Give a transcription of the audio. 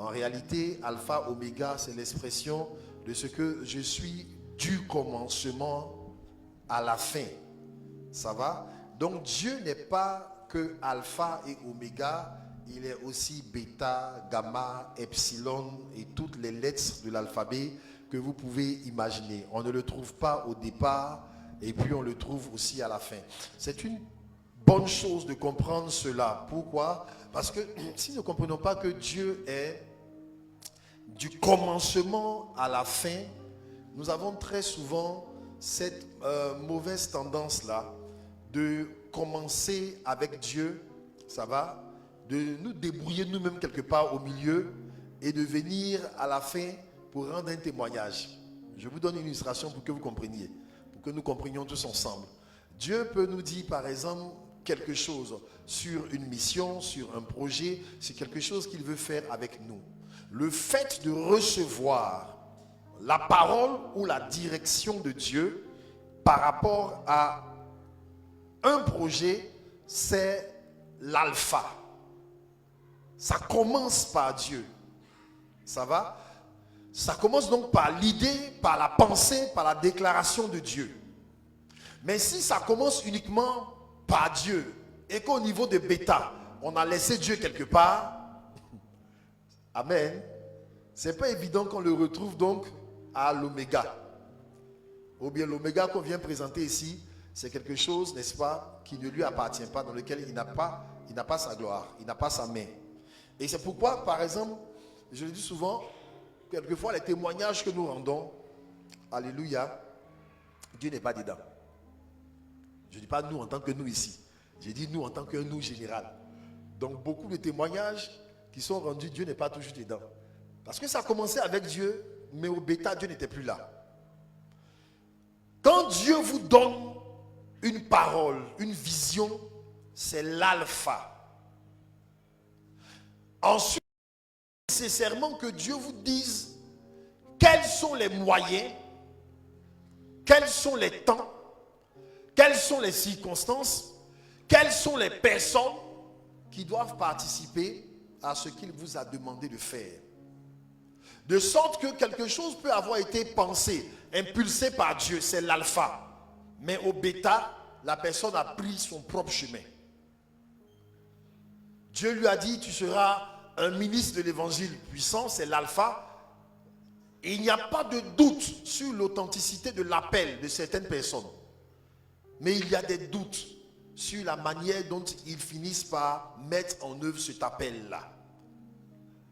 En réalité, alpha, oméga, c'est l'expression de ce que je suis du commencement à la fin. Ça va? Donc Dieu n'est pas que alpha et oméga, il est aussi bêta, gamma, epsilon et toutes les lettres de l'alphabet que vous pouvez imaginer. On ne le trouve pas au départ et puis on le trouve aussi à la fin. C'est une bonne chose de comprendre cela. Pourquoi? Parce que si nous ne comprenons pas que Dieu est du commencement à la fin, nous avons très souvent cette mauvaise tendance-là de commencer avec Dieu, ça va, de nous débrouiller nous-mêmes quelque part au milieu et de venir à la fin pour rendre un témoignage. Je vous donne une illustration pour que vous compreniez, pour que nous comprenions tous ensemble. Dieu peut nous dire par exemple quelque chose sur une mission, sur un projet, c'est quelque chose qu'il veut faire avec nous. Le fait de recevoir la parole ou la direction de Dieu par rapport à un projet, c'est l'alpha. Ça commence par Dieu. Ça va? Ça commence donc par l'idée, par la pensée, par la déclaration de Dieu. Mais si ça commence uniquement par Dieu et qu'au niveau de bêta, on a laissé Dieu quelque part, amen, c'est pas évident qu'on le retrouve donc à l'oméga. Ou bien l'oméga qu'on vient présenter ici, c'est quelque chose, n'est-ce pas, qui ne lui appartient pas, dans lequel il n'a pas sa gloire, il n'a pas sa main. Et c'est pourquoi, par exemple, je le dis souvent, quelquefois les témoignages que nous rendons, alléluia, Dieu n'est pas dedans. Je ne dis pas nous en tant que nous ici, je dis nous en tant que nous général. Donc beaucoup de témoignages qui sont rendus, Dieu n'est pas toujours dedans. Parce que ça a commencé avec Dieu, mais au bêta, Dieu n'était plus là. Quand Dieu vous donne une parole, une vision, c'est l'alpha. Ensuite, nécessairement que Dieu vous dise quels sont les moyens, quels sont les temps, quelles sont les circonstances, quelles sont les personnes qui doivent participer à ce qu'il vous a demandé de faire. De sorte que quelque chose peut avoir été pensé, impulsé par Dieu, c'est l'alpha. Mais au bêta, la personne a pris son propre chemin. Dieu lui a dit, tu seras un ministre de l'évangile puissant, c'est l'alpha. Et il n'y a pas de doute sur l'authenticité de l'appel de certaines personnes. Mais il y a des doutes sur la manière dont ils finissent par mettre en œuvre cet appel-là.